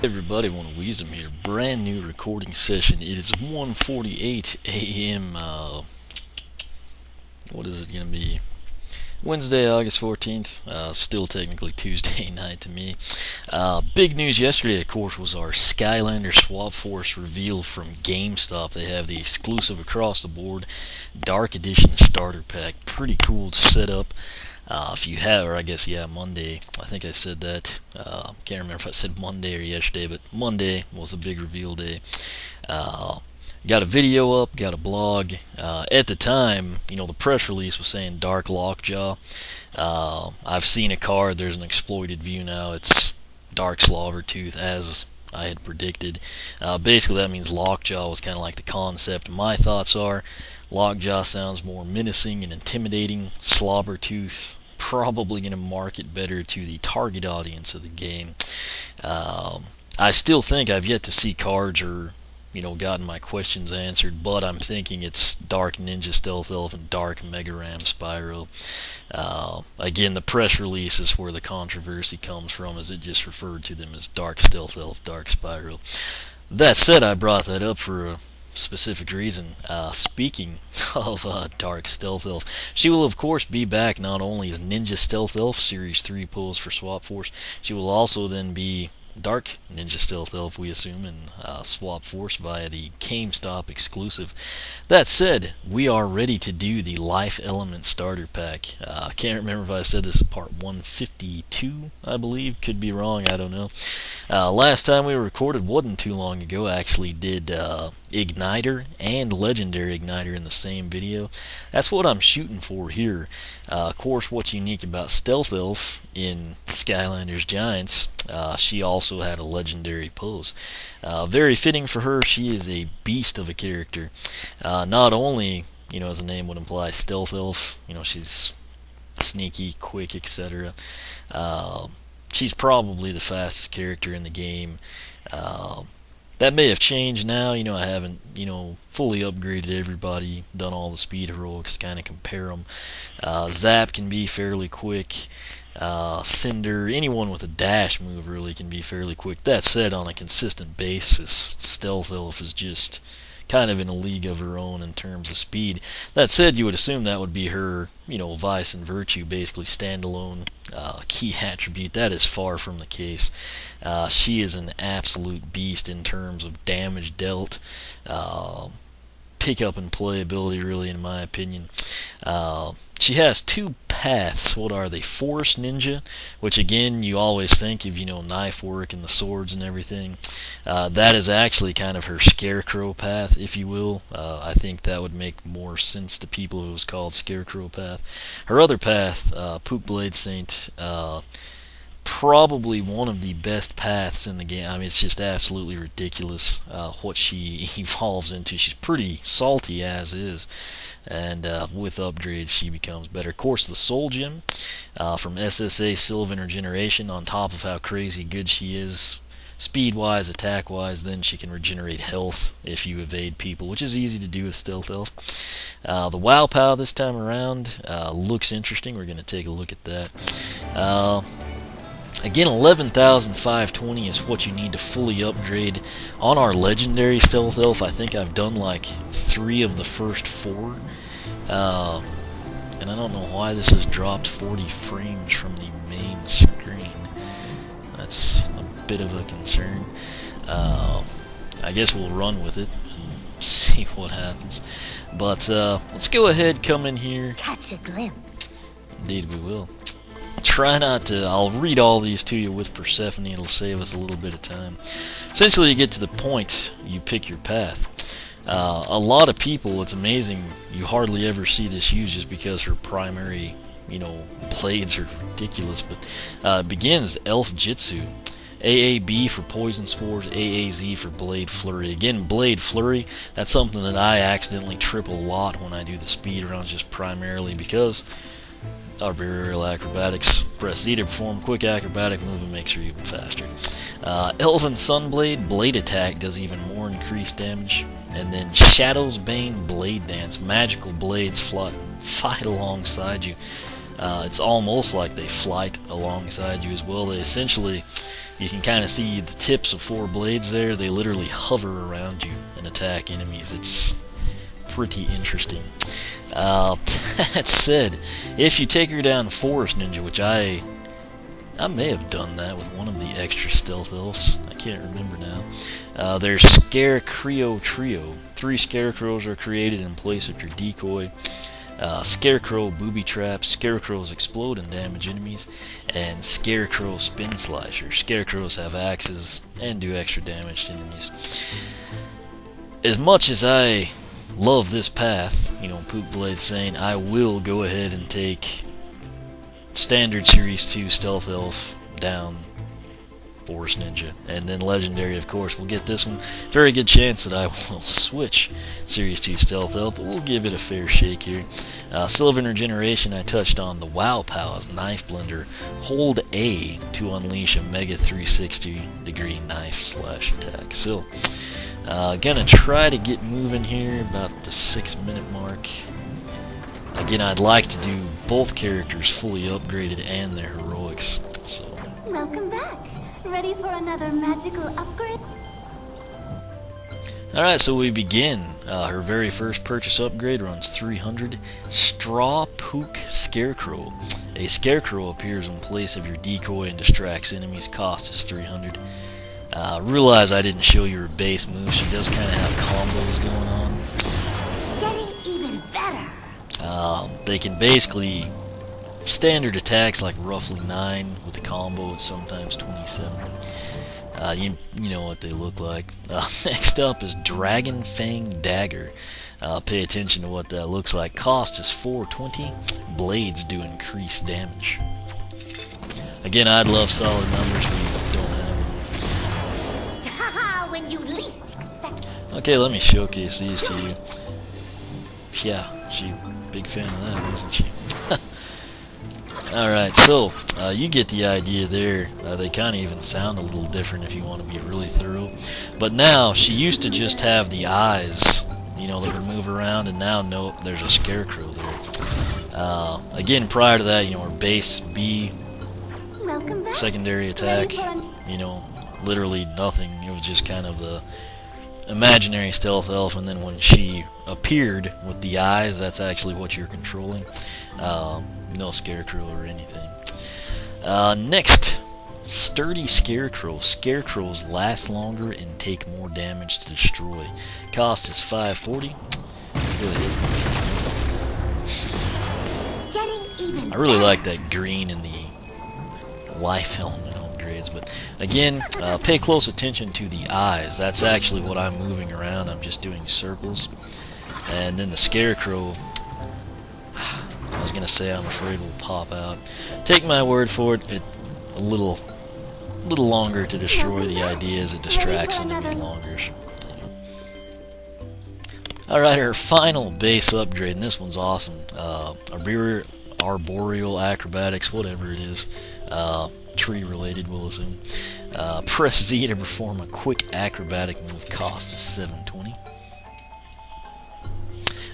Everybody, want to Wisdom here. Brand new recording session. It is 1:48 a.m. What is it gonna be? Wednesday, August 14th. Still technically Tuesday night to me. Big news yesterday, of course, was our Skylanders Swap Force reveal from GameStop. They have the exclusive across the board Dark Edition starter pack. Pretty cool setup. If you have, or I guess, yeah, Monday, I think I said that, can't remember if I said Monday or yesterday, but Monday was a big reveal day. Got a video up, got a blog. At the time, the press release was saying Dark Lockjaw. I've seen a card, there's an exploited view now, it's Dark Slobbertooth, as I had predicted. Basically that means Lockjaw was kind of like the concept. My thoughts are, Lockjaw sounds more menacing and intimidating. Slobbertooth probably going to market better to the target audience of the game. I still think I've yet to see cards or gotten my questions answered, but I'm thinking it's Dark Ninja Stealth Elf and Dark Mega Ram Spyro. Again, the press release is where the controversy comes from, as it just referred to them as Dark Stealth Elf, Dark Spyro. That said, I brought that up for a specific reason. Speaking of Dark Stealth Elf, she will of course be back not only as Ninja Stealth Elf Series 3 pulls for Swap Force, she will also then be Dark Ninja Stealth Elf, we assume, in Swap Force via the GameStop exclusive. That said, we are ready to do the Life Element Starter Pack. I can't remember if I said this is part 152, I believe. Could be wrong, I don't know. Last time we recorded wasn't too long ago. I actually did Igniter and Legendary Igniter in the same video. That's what I'm shooting for here. Of course, what's unique about Stealth Elf in Skylanders Giants, she also had a legendary pose. Very fitting for her. She is a beast of a character. Not only, as the name would imply, Stealth Elf, she's sneaky, quick, etc. She's probably the fastest character in the game. That may have changed now. I haven't, fully upgraded everybody, done all the speed heroics, kind of compare them. Zap can be fairly quick. Cinder, anyone with a dash move really can be fairly quick. That said, on a consistent basis, Stealth Elf is just kind of in a league of her own in terms of speed. That said, you would assume that would be her, vice and virtue, basically standalone key attribute. That is far from the case. She is an absolute beast in terms of damage dealt, pick up and playability, really, in my opinion. She has two paths. What are they? Force Ninja, which again you always think of, knife work and the swords and everything. That is actually kind of her Scarecrow path, if you will. I think that would make more sense to people if it was called Scarecrow path. Her other path, Pook Blade Saint, probably one of the best paths in the game. I mean, it's just absolutely ridiculous what she evolves into. She's pretty salty as is, and with upgrades she becomes better. Of course, the Soul Gem from SSA Sylvan Regeneration, on top of how crazy good she is speed-wise, attack-wise, then she can regenerate health if you evade people, which is easy to do with Stealth Elf. The WOW POW this time around looks interesting. We're going to take a look at that. Again, 11,520 is what you need to fully upgrade. On our legendary Stealth Elf, I think I've done like 3 of the first 4. And I don't know why this has dropped 40 frames from the main screen. That's a bit of a concern. I guess we'll run with it and see what happens. But let's go ahead, come in here. Catch a glimpse. Indeed we will. Try not to, I'll read all these to you with Persephone, it'll save us a little bit of time. Essentially, you get to the point, you pick your path. A lot of people, it's amazing, you hardly ever see this used just because her primary, blades are ridiculous, but it begins Elf Jitsu. AAB for Poison Spores, AAZ for Blade Flurry. Again, Blade Flurry, that's something that I accidentally trip a lot when I do the speed runs, just primarily because aerial acrobatics. Press Z to perform quick acrobatic move and makes her even faster. Elven Sunblade, Blade Attack does even more increased damage. And then Shadow's Bane, Blade Dance. Magical blades fight alongside you. It's almost like they flight alongside you as well. They essentially, You can kind of see the tips of 4 blades there. They literally hover around you and attack enemies. It's pretty interesting. That said, if you take her down Forest Ninja, which I may have done that with one of the extra stealth elves. I can't remember now. There's Scarecrow Trio. 3 scarecrows are created in place of your decoy. Scarecrow booby traps. Scarecrows explode and damage enemies. And Scarecrow spin slicer. Scarecrows have axes and do extra damage to enemies. As much as I love this path, you know, Pook Blade saying, I will go ahead and take Standard Series 2 Stealth Elf down Forest Ninja, and then Legendary, of course, we'll get this one. Very good chance that I will switch Series 2 Stealth Elf, but we'll give it a fair shake here. Sylvan Regeneration, I touched on the WOW POW's Knife Blender. Hold A to unleash a Mega 360 degree knife slash attack. So, gonna try to get moving here about the 6-minute mark. Again, I'd like to do both characters fully upgraded and their heroics. So. Welcome back. Ready for another magical upgrade? Alright, so we begin. Her very first purchase upgrade runs 300. Straw Pook Scarecrow. A scarecrow appears in place of your decoy and distracts enemies. Cost is 300. Realize I didn't show you her base moves. She does kind of have combos going on. Getting even better. They can basically standard attacks like roughly 9 with the combo. It's sometimes 27. You know what they look like. Next up is Dragon Fang Dagger. Pay attention to what that looks like. Cost is 420. Blades do increased damage. Again, I'd love solid numbers when you don't have them. Haha, when you least expect it. Okay, let me showcase these to you. Yeah, she big fan of that, wasn't she? Alright, so you get the idea there. They kind of even sound a little different if you want to be really thorough. But now, she used to just have the eyes, you know, that would move around, and now, nope, there's a scarecrow there. Again, prior to that, you know, her base B, Welcome back. secondary attack, you know, literally nothing. It was just kind of the imaginary stealth elf, and then when she appeared with the eyes, that's actually what you're controlling. No scarecrow or anything. Next, Sturdy Scarecrow. Scarecrows last longer and take more damage to destroy. Cost is 540. I really like that green in the life element upgrades, but again, pay close attention to the eyes. That's actually what I'm moving around. I'm just doing circles. And then the scarecrow, I was gonna say I'm afraid will pop out. Take my word for it, a little longer to destroy. The idea is it distracts enemies longer. Alright, our final base upgrade, and this one's awesome. Arboreal acrobatics, whatever it is. Tree related, we'll assume. Press Z to perform a quick acrobatic move. Cost is 720.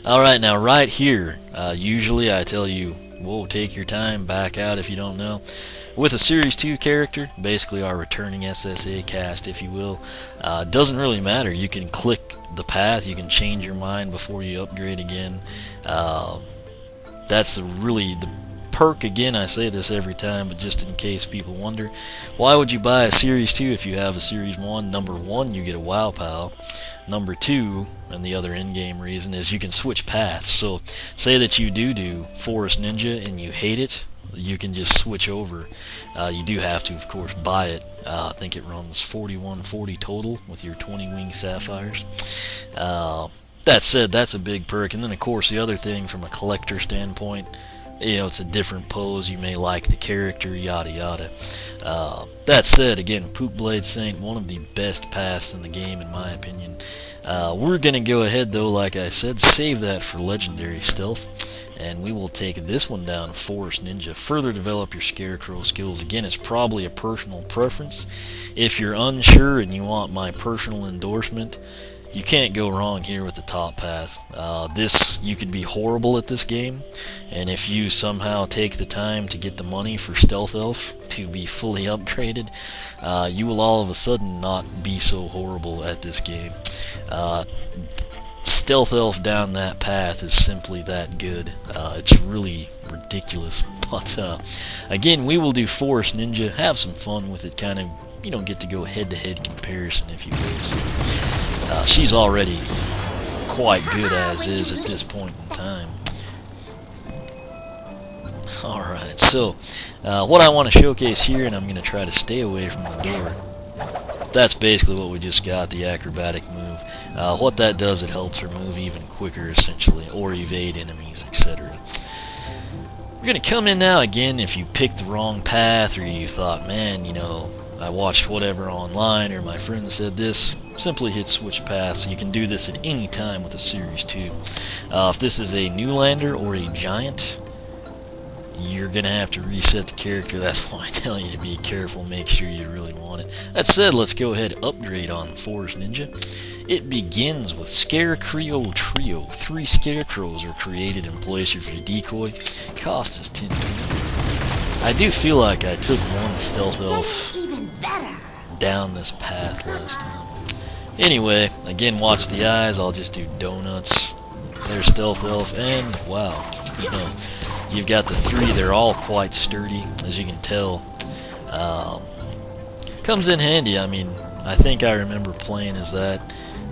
Alright, now right here, usually I tell you, whoa, take your time, back out if you don't know. With a Series 2 character, basically our returning SSA cast, if you will, doesn't really matter. You can click the path, you can change your mind before you upgrade again. That's the perk. Again, I say this every time, but just in case people wonder, why would you buy a Series 2 if you have a Series 1? Number 1, you get a WOW POW. Number 2, and the other in-game reason, is you can switch paths. So, say that you do Forest Ninja and you hate it, you can just switch over. You do have to, of course, buy it. I think it runs 4140 total with your 20 wing sapphires. That said, that's a big perk. And then, of course, the other thing from a collector standpoint, you know, it's a different pose. You may like the character, yada yada. That said, again, Pook Blade Saint, one of the best paths in the game, in my opinion. We're gonna go ahead, though, like I said, save that for Legendary Stealth, and we will take this one down, Forest Ninja. Further develop your scarecrow skills. Again, it's probably a personal preference. If you're unsure and you want my personal endorsement, you can't go wrong here with the top path. This, you could be horrible at this game, and if you somehow take the time to get the money for Stealth Elf to be fully upgraded, you will all of a sudden not be so horrible at this game. Stealth Elf down that path is simply that good. It's really ridiculous. But again, we will do Forest Ninja, have some fun with it, kind of, you don't get to go head-to-head comparison, if you will. She's already quite good as is at this point in time. Alright, so what I want to showcase here, and I'm going to try to stay away from the door, that's basically what we just got, the acrobatic move. What that does, it helps her move even quicker, essentially, or evade enemies, etc. We're going to come in now. Again, if you picked the wrong path, or you thought, man, you know, I watched whatever online, or my friend said this, simply hit switch paths. You can do this at any time with a Series 2. If this is a new lander or a giant, you're going to have to reset the character. That's why I tell you to be careful, make sure you really want it. That said, let's go ahead and upgrade on Forest Ninja. It begins with Scarecrow Trio. 3 scarecrows are created and placed with your decoy. Cost is 10 points. I do feel like I took one Stealth Elf down this path last time. Anyway, again, watch the eyes. I'll just do donuts. There's Stealth Elf, and wow, you know, you've got the 3. They're all quite sturdy, as you can tell. Comes in handy. I mean, I think I remember playing as that.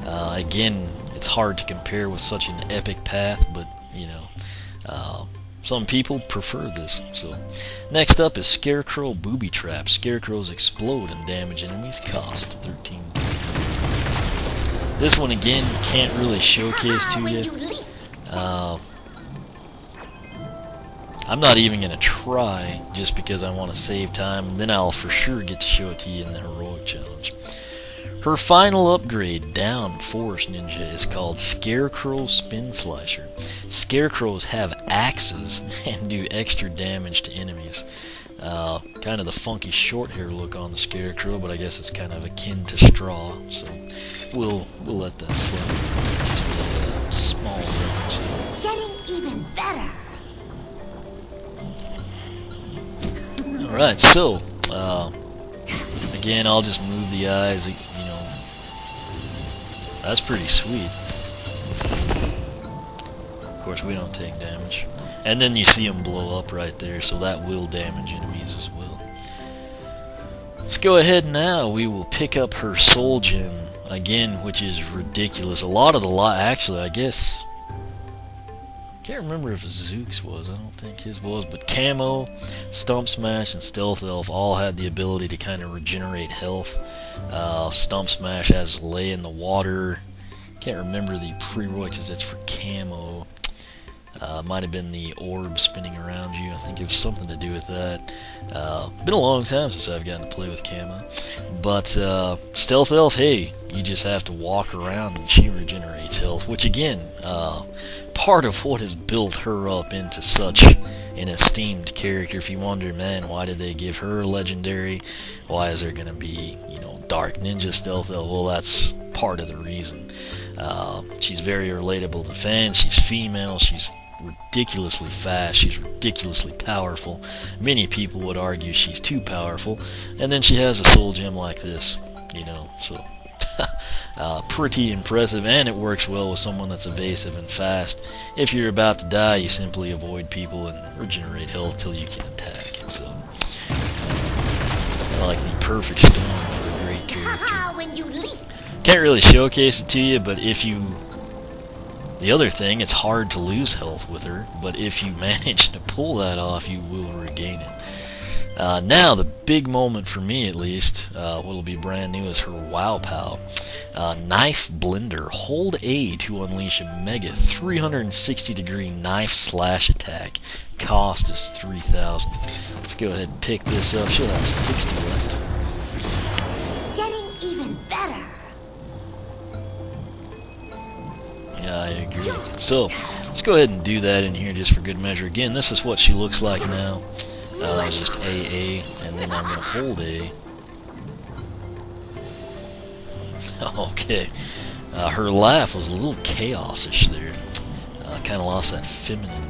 Again, it's hard to compare with such an epic path, but you know, some people prefer this. So, next up is Scarecrow Booby Trap. Scarecrows explode and damage enemies. Cost 13. This one again can't really showcase to you. I'm not even going to try, just because I want to save time, and then I'll for sure get to show it to you in the Heroic Challenge. Her final upgrade down Forest Ninja is called Scarecrow Spin Slasher. Scarecrows have axes and do extra damage to enemies. Kind of the funky short hair look on the Scarecrow, but I guess it's kind of akin to straw, so we'll let that slide. Just a small reference. Getting even better. Alright, so, again, I'll just move the eyes, you know, that's pretty sweet. Of course, we don't take damage. And then you see them blow up right there, so that will damage enemies as well. Let's go ahead now, we will pick up her Soul Gem, again, which is ridiculous. A lot of the actually, I guess, can't remember if Zook's was, I don't think his was, but Camo, Stump Smash, and Stealth Elf all had the ability to kind of regenerate health. Stump Smash has Lay in the Water. Can't remember the prerequisites that's for Camo. Might have been the orb spinning around you. I think it was something to do with that. Been a long time since I've gotten to play with Camo. But Stealth Elf, hey, you just have to walk around and she regenerates health, which again, part of what has built her up into such an esteemed character. If you wonder, man, why did they give her a legendary? Why is there going to be, you know, Dark Ninja Stealth Elf? Well, that's part of the reason. She's very relatable to fans. She's female. She's ridiculously fast. She's ridiculously powerful. Many people would argue she's too powerful. And then she has a soul gem like this, you know, so pretty impressive, and it works well with someone that's evasive and fast. If you're about to die, you simply avoid people and regenerate health till you can attack. So, like the perfect storm for a great character. Can't really showcase it to you, but if you... The other thing, it's hard to lose health with her, but if you manage to pull that off, you will regain it. Now, the big moment for me, at least, what'll be brand new is her WOW POW. Knife Blender. Hold A to unleash a mega 360-degree knife slash attack. Cost is 3,000. Let's go ahead and pick this up. She'll have 60 left. Getting even better. Yeah, I agree. So, let's go ahead and do that in here just for good measure. Again, this is what she looks like now. Just AA, and then I'm going to hold A. Okay. Her laugh was a little chaos-ish there. Kind of lost that feminine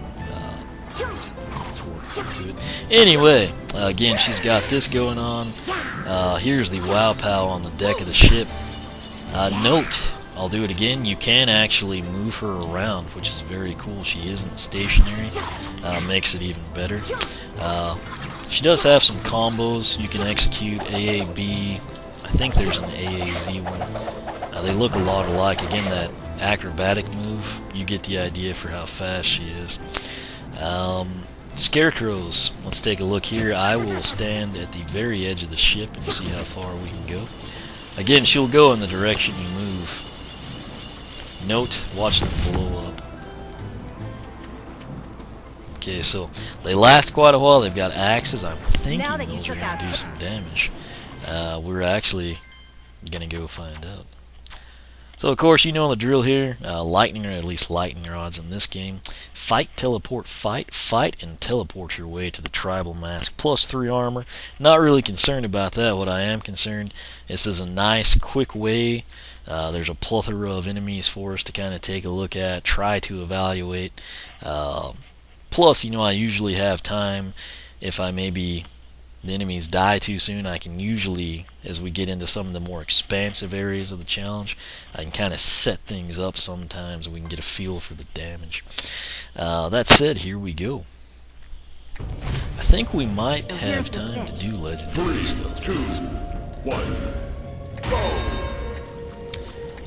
to it. Anyway, again, she's got this going on. Here's the WOW POW on the deck of the ship. Note, I'll do it again, you can actually move her around, which is very cool. She isn't stationary. Makes it even better. She does have some combos. You can execute AAB. I think there's an AAZ one. They look a lot alike. Again, that acrobatic move, you get the idea for how fast she is. Scarecrows, let's take a look here. I will stand at the very edge of the ship and see how far we can go. Again, she'll go in the direction you move. Note, watch them blow up. Okay, so they last quite a while. They've got axes. I'm thinking those are going to do some damage. We're actually going to go find out. So of course you know the drill here. Lightning, or at least lightning rods in this game. Fight, teleport, fight. Fight and teleport your way to the tribal mask. Plus 3 armor. Not really concerned about that. What I am concerned, this is a nice quick way. There's a plethora of enemies for us to kind of take a look at, try to evaluate. Plus, you know, I usually have time. If I maybe the enemies die too soon, I can usually, as we get into some of the more expansive areas of the challenge, I can kind of set things up sometimes and we can get a feel for the damage. That said, here we go. I think we might have time to do legendary stuff. 3, 2, 1, go!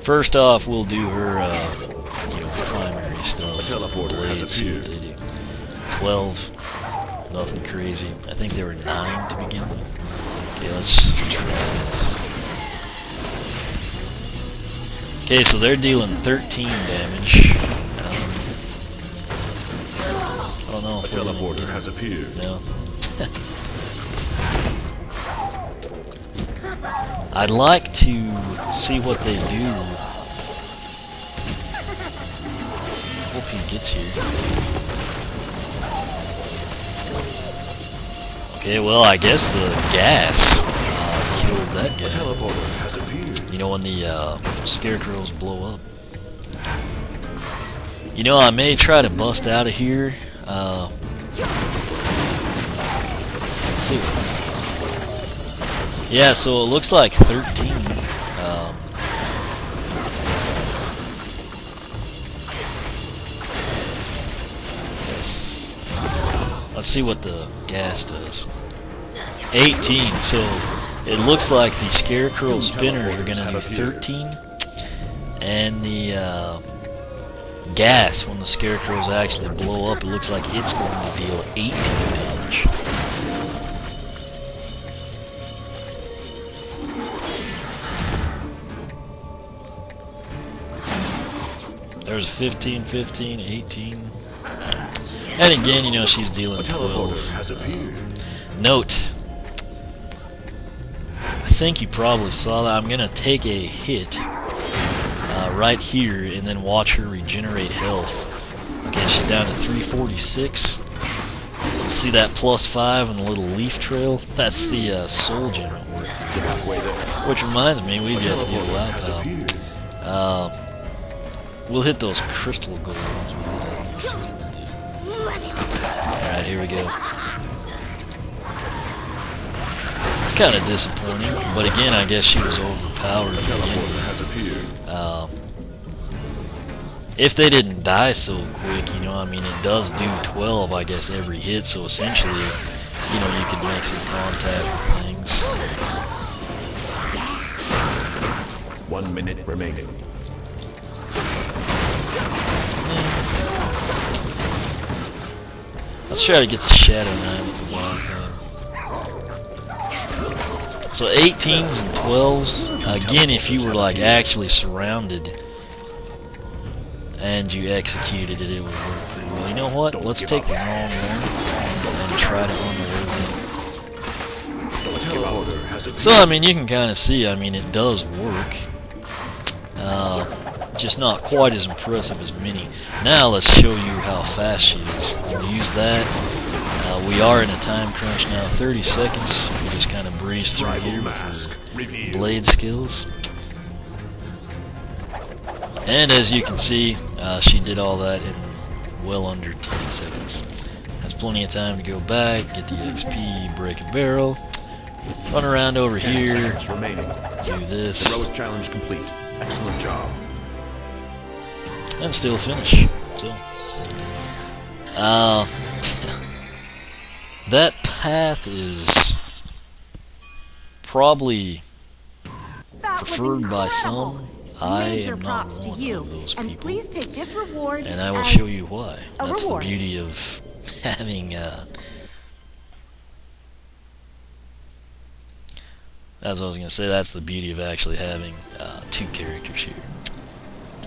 First off, we'll do her you know, primary stuff. A teleporter has Blades, see what appeared. they do. 12. Nothing crazy. I think there were 9 to begin with. Okay, let's try this. Okay, so they're dealing 13 damage. I don't know A if we're gonna teleporter get has appeared. no. I'd like to see what they do. I hope he gets here. Okay, well, I guess the gas killed that A guy. teleporter has appeared. You know, when the scarecrows blow up. You know, I may try to bust out of here. Let's see what this does. Yeah, so it looks like 13. Let's see what the gas does. 18, so it looks like the scarecrow spinners are going to do 13, and the gas, when the scarecrows actually blow up, it looks like it's going to deal 18 damage. There's 15, 15, 18. And again, you know, she's dealing 12. Note, I think you probably saw that. I'm going to take a hit right here and then watch her regenerate health. Okay, she's down to 346. You see that +5 and the little leaf trail? That's the soul gem at work. Which reminds me, we've got to do a WOW POW. We'll hit those crystal golems with it, I think. Alright, here we go. It's kind of disappointing, but again, I guess she was overpowered. If they didn't die so quick, you know, I mean, it does do 12, I guess, every hit, so essentially, you know, you can make some contact with things. 1 minute remaining. Let's try to get the Shadow Knight with the WOW POW. So 18s and 12s. Again, if you were like actually surrounded and you executed it, it would work pretty well. You know what? Let's take the long one and try to unload it. So I mean, you can kind of see. I mean, it does work. Just not quite as impressive as Minnie. Now let's show you how fast she is. We'll use that. We are in a time crunch now, 30 seconds. We'll just kind of breeze through here with her blade skills. And as you can see, she did all that in well under 10 seconds. Has plenty of time to go back, get the XP, break a barrel, run around over here, do this, Heroic challenge complete. Excellent job. and still finish. So, that path is probably preferred by some. I am not one of those people, and please take this reward and I will as show you why. a That's reward. the beauty of having as I was going to say, that's the beauty of actually having two characters here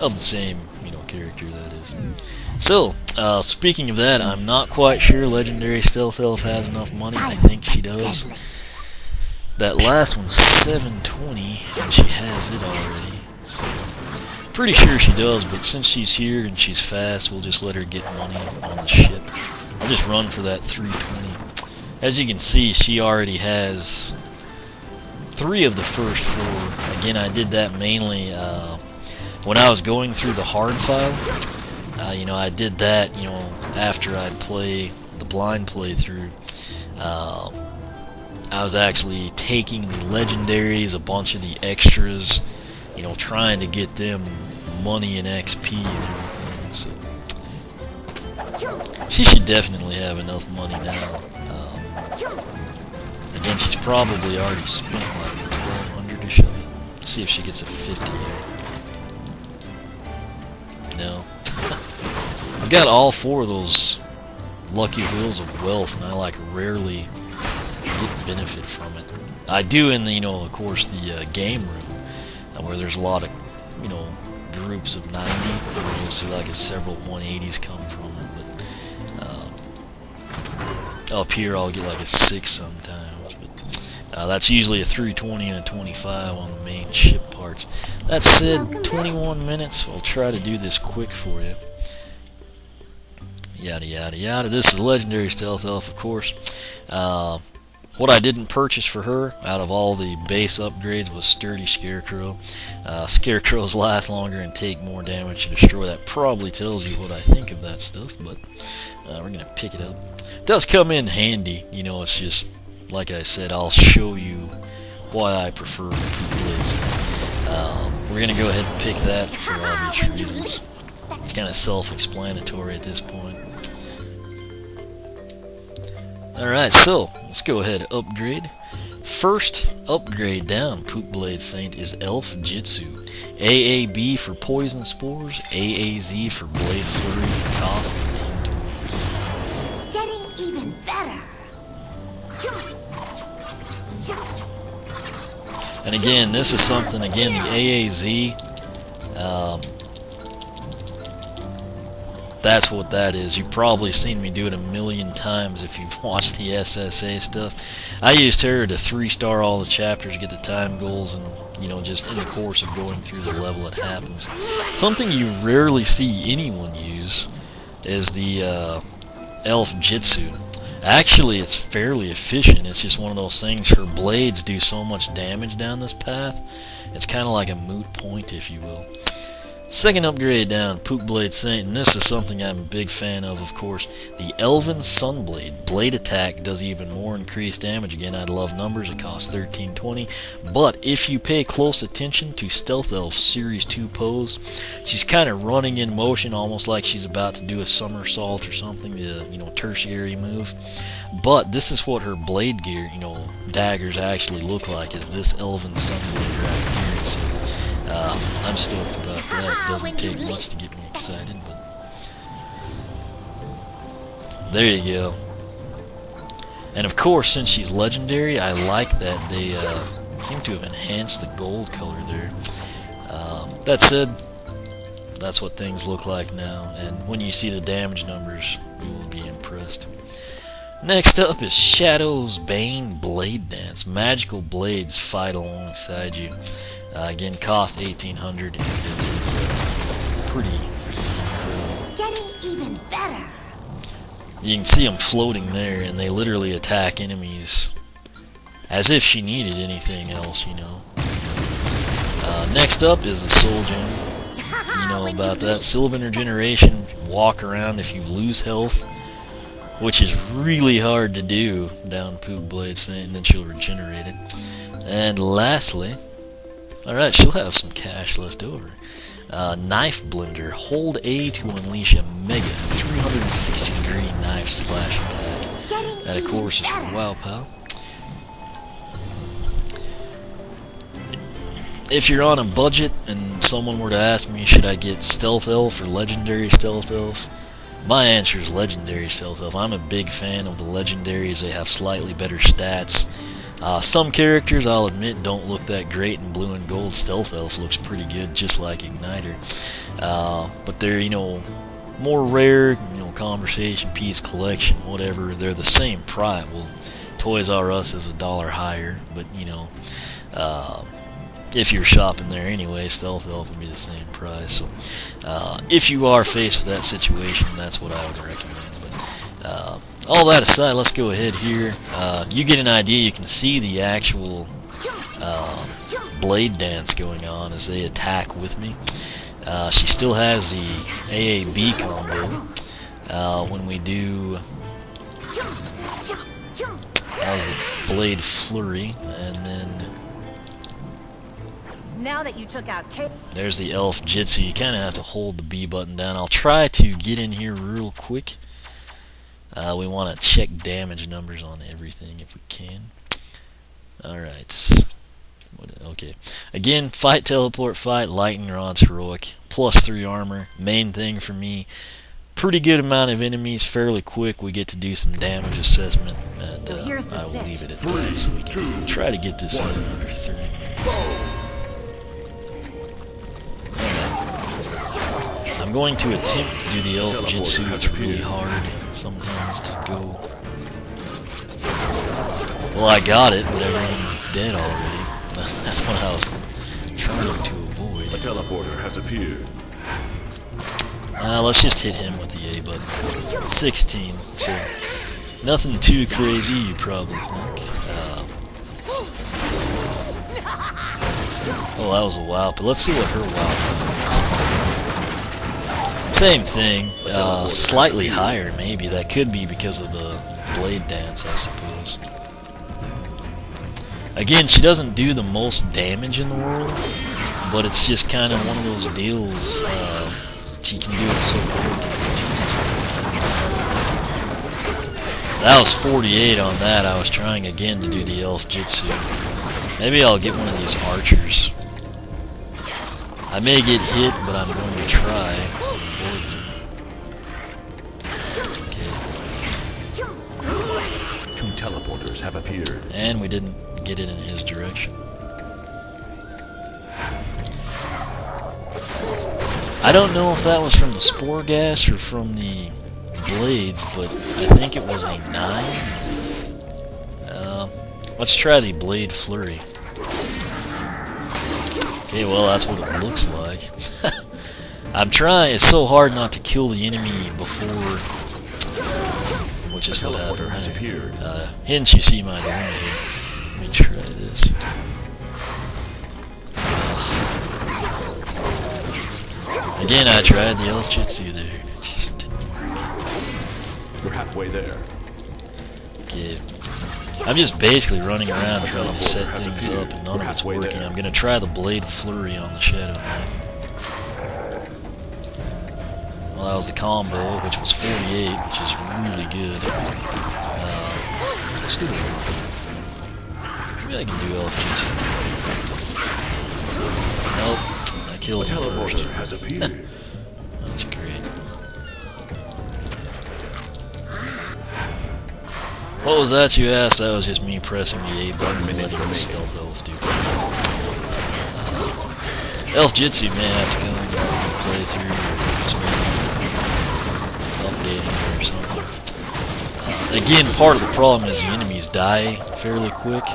of the same, character, that is. So, speaking of that, I'm not quite sure Legendary Stealth Elf has enough money. I think she does. That last one's 720, and she has it already. So, pretty sure she does, but since she's here and she's fast, we'll just let her get money on the ship. I'll just run for that 320. As you can see, she already has 3 of the first 4. Again, I did that mainly when I was going through the hard file. I did that, after I'd play the blind playthrough. I was actually taking the legendaries, a bunch of the extras, trying to get them money and XP and everything. So she should definitely have enough money now. Again, she's probably already spent like 1,200 or so. Let's see if she gets a 50 here. No. I've got all 4 of those lucky wheels of wealth, and I like rarely get benefit from it. I do in the, of course, the game room, where there's a lot of, groups of 90, where you'll see like several 180s come from it. But up here, I'll get like a 6 sometimes. But that's usually a 320 and a 25 on the main ship parts. That said, 21 minutes. I'll try to do this quick for you. Yada yada yada. This is Legendary Stealth Elf, of course. What I didn't purchase for her out of all the base upgrades was Sturdy Scarecrow. Scarecrows last longer and take more damage to destroy. That probably tells you what I think of that stuff, but we're going to pick it up. It does come in handy. It's just, like I said, I'll show you why I prefer Blitz. We're going to go ahead and pick that for obvious reasons. It's kind of self-explanatory at this point. Alright, so let's go ahead and upgrade. First upgrade down, Pook Blade Saint, is Elf Jitsu. AAB for Poison Spores, AAZ for Blade Flurry, cost 1020. Getting even better. And again, this is something, the AAZ, that's what that is. You've probably seen me do it a million times if you've watched the SSA stuff. I used her to 3-star all the chapters, get the time goals, and just in the course of going through the level it happens. Something you rarely see anyone use is the Elf Jitsu. Actually, it's fairly efficient. It's just one of those things. Her blades do so much damage down this path. It's kind of like a moot point, if you will. Second upgrade down, Pook Blade Saint, and this is something I'm a big fan of course. The Elven Sunblade. Blade attack does even more increased damage. Again, I love numbers. It costs 1320. But if you pay close attention to Stealth Elf Series 2 pose, she's kind of running in motion, almost like she's about to do a somersault or something, the tertiary move. But this is what her blade gear, daggers actually look like, is this Elven Sunblade right here. So, I'm stoked about that. It doesn't take much to get me excited, but there you go. And of course, since she's legendary, I like that they seem to have enhanced the gold color there. That said, that's what things look like now, and when you see the damage numbers, you will be impressed. Next up is Shadow's Bane Blade Dance. Magical blades fight alongside you. Again, cost 1,800, and it is pretty incredible. Getting even better. You can see them floating there, and they literally attack enemies as if she needed anything else, Next up is the Soul Gem. you know about that. Sylvan Regeneration, walk around if you lose health, which is really hard to do down Pook Blades, and then she'll regenerate it. And lastly, alright, she'll have some cash left over. Knife Blender, hold A to unleash a mega 360 degree knife slash attack. That of course is from WOW POW. If you're on a budget and someone were to ask me, should I get Stealth Elf or Legendary Stealth Elf? My answer is Legendary Stealth Elf. I'm a big fan of the Legendaries. They have slightly better stats. Some characters, I'll admit, don't look that great in blue and gold. Stealth Elf looks pretty good, just like Igniter. But they're, you know, more rare, you know, conversation piece, collection, whatever. They're the same price. Well, Toys R Us is $1 higher, but, you know, if you're shopping there anyway, Stealth Elf would be the same price. So, if you are faced with that situation, that's what I would recommend. But, all that aside, let's go ahead here. You get an idea. You can see the actual blade dance going on as they attack with me. She still has the AAB combo. When we do, that was the blade flurry, and then now that you took out there's the elf jitsu. You kind of have to hold the B button down. I'll try to get in here real quick. We want to check damage numbers on everything if we can. Alright. Okay. Again, fight, teleport, fight, lightning rods, heroic, +3 armor. Main thing for me, pretty good amount of enemies, fairly quick. We get to do some damage assessment, and I will leave it at that so we can try to get this in under 3 minutes. I'm going to attempt to do the elf jitsu. It's really hard sometimes to go. Well, I got it, but everyone's dead already. That's what I was trying to avoid. A teleporter has appeared. Let's just hit him with the A button. 16, so nothing too crazy, you probably think. Oh, that was a WOW, but let's see what her WOW is. Same thing, slightly higher maybe. That could be because of the blade dance, I suppose. Again, she doesn't do the most damage in the world, but it's just kind of one of those deals. She can do it so quick. That was 48 on that. I was trying again to do the elf jitsu. Maybe I'll get one of these archers. I may get hit, but I'm going to try to avoid them. Okay. 2 teleporters have appeared. And we didn't get it in his direction. I don't know if that was from the spore gas or from the blades, but I think it was a 9. Let's try the blade flurry. Okay, well that's what it looks like. I'm trying. It's so hard not to kill the enemy before, which is what happened. Hence, you see my dilemma here. Let me try this. Again, I tried the elf jitsu there. It just didn't work. We're halfway there. Okay. I'm just basically running around trying to set things up, and none of it's working. I'm going to try the blade flurry on the Shadow Knight. Well, that was the combo, which was 48, which is really good. Let's do it. Maybe I can do elf jitsu. Nope. I killed him first. Has appeared. That's great. What was that you asked? That was just me pressing the A button and letting the stealth elf do. Elf jitsu may have to come and play through, or just maybe updating it or something. Again, part of the problem is the enemies die fairly quick.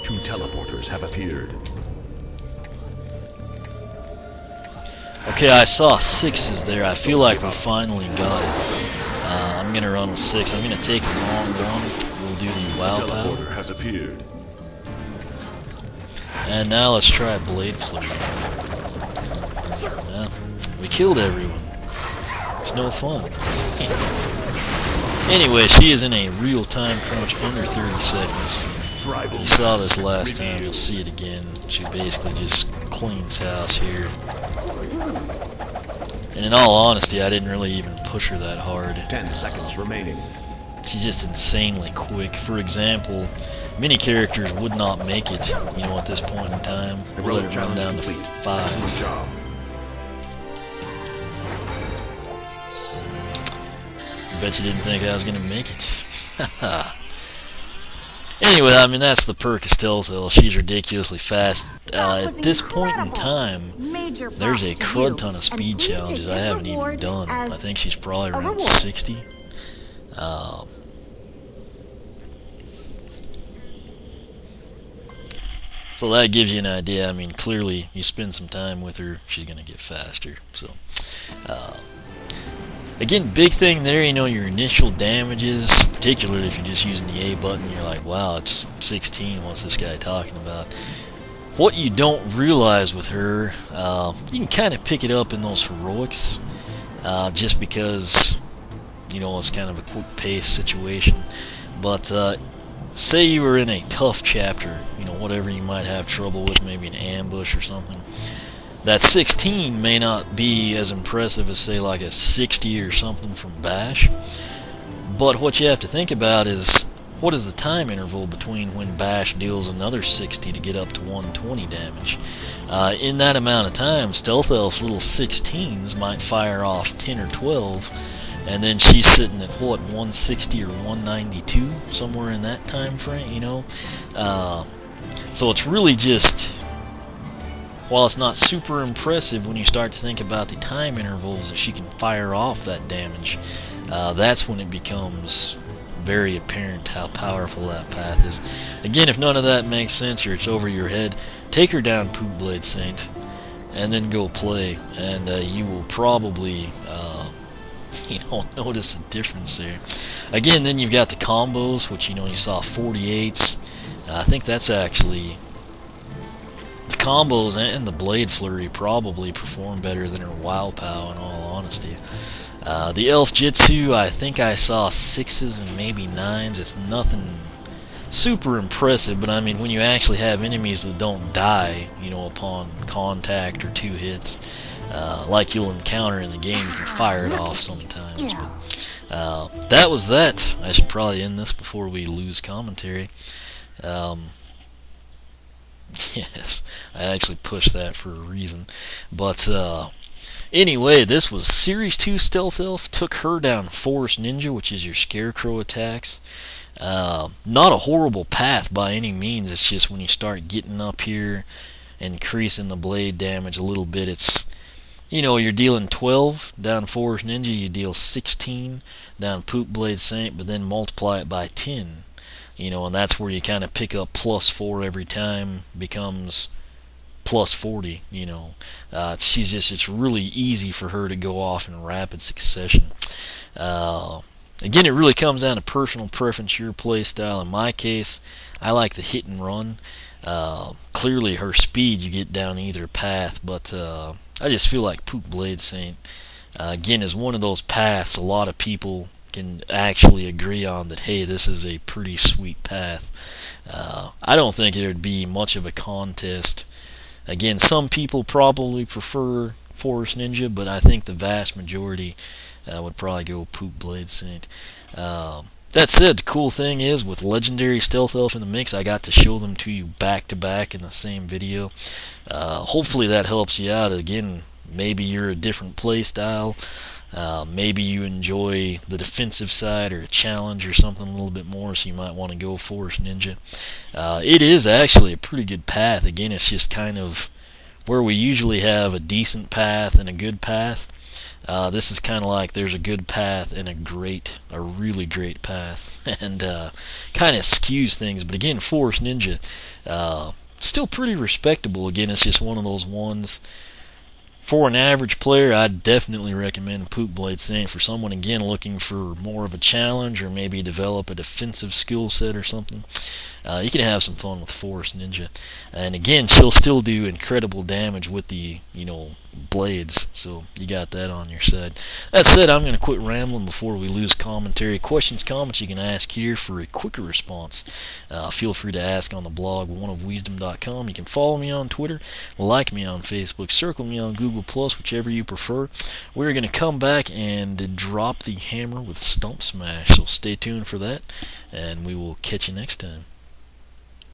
2 teleporters have appeared. Okay, I saw 6s there. I feel like we finally got it. I'm gonna run with 6. I'm gonna take the long one. We'll do the WOW POW. Teleporter has appeared. And now let's try Blade Flurry. Well, we killed everyone. It's no fun. Anyway, she is in a real-time crunch under 30 seconds. You saw this last time, you'll see it again. She basically just cleans house here. And in all honesty, I didn't really even push her that hard. 10 seconds remaining. She's just insanely quick. For example, many characters would not make it, you know, at this point in time. We'll let it run down to 5. Good job. Bet you didn't think I was going to make it. Anyway, I mean, that's the perk of L-Stealh. She's ridiculously fast. At this point in time, there's a crud ton of speed challenges I haven't even done. I think she's probably around 60. So that gives you an idea. I mean, clearly, you spend some time with her, she's going to get faster. So, again, big thing there, you know, your initial damages, particularly if you're just using the A button, you're like, wow, it's 16, what's this guy talking about? What you don't realize with her, you can kind of pick it up in those heroics, just because, you know, it's kind of a quick pace situation. But, say you were in a tough chapter, you know, whatever you might have trouble with, maybe an ambush or something. That 16 may not be as impressive as, say, like a 60 or something from Bash. But what you have to think about is, what is the time interval between when Bash deals another 60 to get up to 120 damage? In that amount of time, L-Stealh's little 16s might fire off 10 or 12, and then she's sitting at, what, 160 or 192? Somewhere in that time frame, you know? So it's really just... While it's not super impressive when you start to think about the time intervals that she can fire off that damage, that's when it becomes very apparent how powerful that path is. Again, if none of that makes sense or it's over your head, take her down Pook Blade Saint and then go play, and you will probably you know, notice a difference there. Again, then you've got the combos, which, you know, you saw 48s. I think that's actually... The combos and the Blade Flurry probably perform better than her WOW POW, in all honesty. The Elf Jitsu, I think I saw 6s and maybe 9s. It's nothing super impressive, but I mean, when you actually have enemies that don't die, you know, upon contact or 2 hits, like you'll encounter in the game, you can fire it off sometimes. But, that was that. I should probably end this before we lose commentary. Yes, I actually pushed that for a reason. But anyway, this was Series 2 Stealth Elf. Took her down Forest Ninja, which is your scarecrow attacks. Not a horrible path by any means. It's just when you start getting up here and increasing the blade damage a little bit, it's, you know, you're dealing 12 down Forest Ninja, you deal 16 down Pook Blade Saint, but then multiply it by 10. You know, and that's where you kind of pick up +4 every time, becomes +40, you know. It's really easy for her to go off in rapid succession. Again, it really comes down to personal preference, your play style. In my case, I like the hit and run. Clearly, her speed you get down either path, but I just feel like Pook Blade Saint, again, is one of those paths a lot of people can actually agree on that, hey, this is a pretty sweet path. I don't think it would be much of a contest. Again, some people probably prefer Forest Ninja, but I think the vast majority would probably go Pook Blade Saint. That said, the cool thing is, with Legendary Stealth Elf in the mix, I got to show them to you back to back in the same video. Hopefully that helps you out. Again, maybe you're a different play style. Maybe you enjoy the defensive side or a challenge or something a little bit more, so you might want to go Forest Ninja. It is actually a pretty good path. Again, it's just kind of where we usually have a decent path and a good path. This is kind of like there's a good path and a really great path, and kind of skews things. But again, Forest Ninja, still pretty respectable. Again, it's just one of those ones. For an average player, I'd definitely recommend Pook Blade Saint. For someone, again, looking for more of a challenge or maybe develop a defensive skill set or something, you can have some fun with Force Ninja. And again, she'll still do incredible damage with the, blades, so you got that on your side. That said, I'm going to quit rambling before we lose commentary. Questions, comments you can ask here for a quicker response. Feel free to ask on the blog, oneofwisdom.com. You can follow me on Twitter, like me on Facebook, circle me on Google+, whichever you prefer. We're going to come back and drop the hammer with Stump Smash, so stay tuned for that, and we will catch you next time.